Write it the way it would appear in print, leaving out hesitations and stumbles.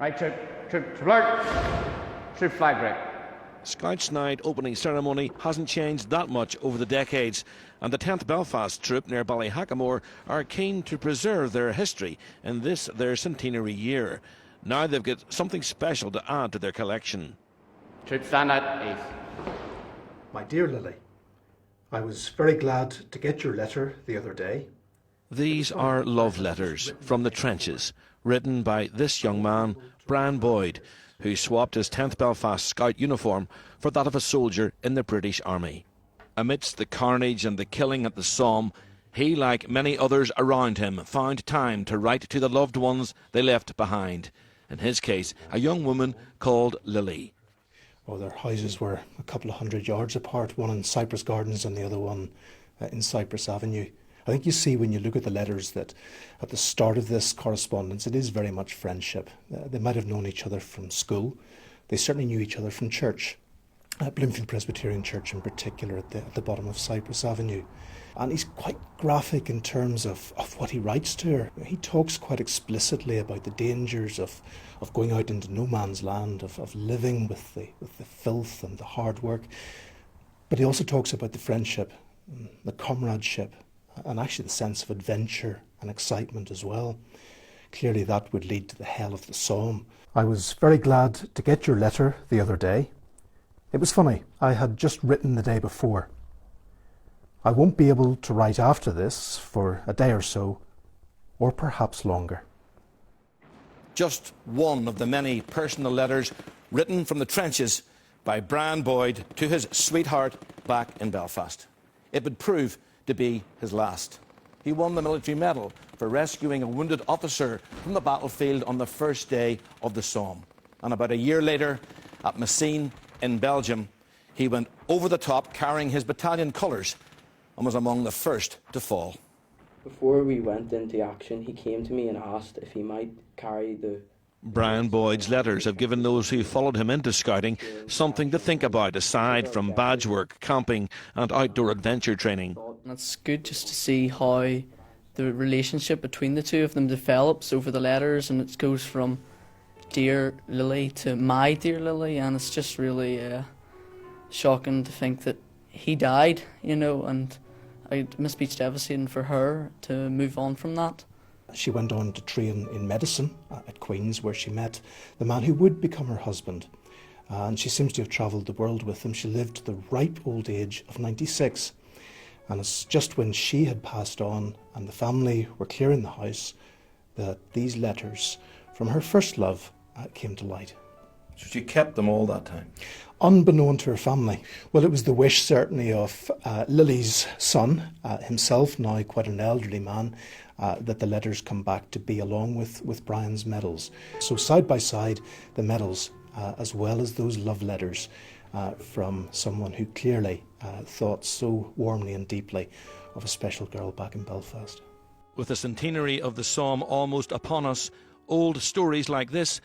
Right, to flirt, to flag break. Scouts Night opening ceremony hasn't changed that much over the decades, and the 10th Belfast troop near Ballyhackamore are keen to preserve their history in this their centenary year. Now they've got something special to add to their collection. Troop stand at ease. My dear Lily, I was very glad to get your letter the other day. These are love letters from the trenches, written by this young man, Brian Boyd, who swapped his 10th Belfast Scout uniform for that of a soldier in the British Army. Amidst the carnage and the killing at the Somme, he, like many others around him, found time to write to the loved ones they left behind. In his case, a young woman called Lily. Oh, their houses were a couple of 100 yards apart, one in Cypress Gardens and the other one in Cypress Avenue. I think you see when you look at the letters that at the start of this correspondence it is very much friendship. They might have known each other from school. They certainly knew each other from church. Bloomfield Presbyterian Church in particular at the bottom of Cypress Avenue. And he's quite graphic in terms of what he writes to her. He talks quite explicitly about the dangers of going out into no man's land, of living with the filth and the hard work. But he also talks about the friendship, the comradeship, and actually the sense of adventure and excitement as well. Clearly that would lead to the hell of the Somme. I was very glad to get your letter the other day. It was funny, I had just written the day before. I won't be able to write after this for a day or so, or perhaps longer. Just one of the many personal letters written from the trenches by Brian Boyd to his sweetheart back in Belfast. It would prove to be his last. He won the military medal for rescuing a wounded officer from the battlefield on the first day of the Somme. And about a year later, at Messines in Belgium, he went over the top carrying his battalion colours and was among the first to fall. Before we went into action, he came to me and asked if he might carry the... Brian Boyd's letters have given those who followed him into scouting something to think about aside from badge work, camping and outdoor adventure training. It's good just to see how the relationship between the two of them develops over the letters, and it goes from dear Lily to my dear Lily, and it's just really shocking to think that he died, you know, and it must be devastating for her to move on from that. She went on to train in medicine at Queen's, where she met the man who would become her husband. And she seems to have travelled the world with him. She lived to the ripe old age of 96. And it's just when she had passed on and the family were clearing the house that these letters from her first love came to light. So she kept them all that time? Unbeknown to her family. Well, it was the wish certainly of Lily's son, himself now quite an elderly man, that the letters come back to be along with Brian's medals. So side by side, the medals, as well as those love letters from someone who clearly thought so warmly and deeply of a special girl back in Belfast. With the centenary of the Somme almost upon us, old stories like this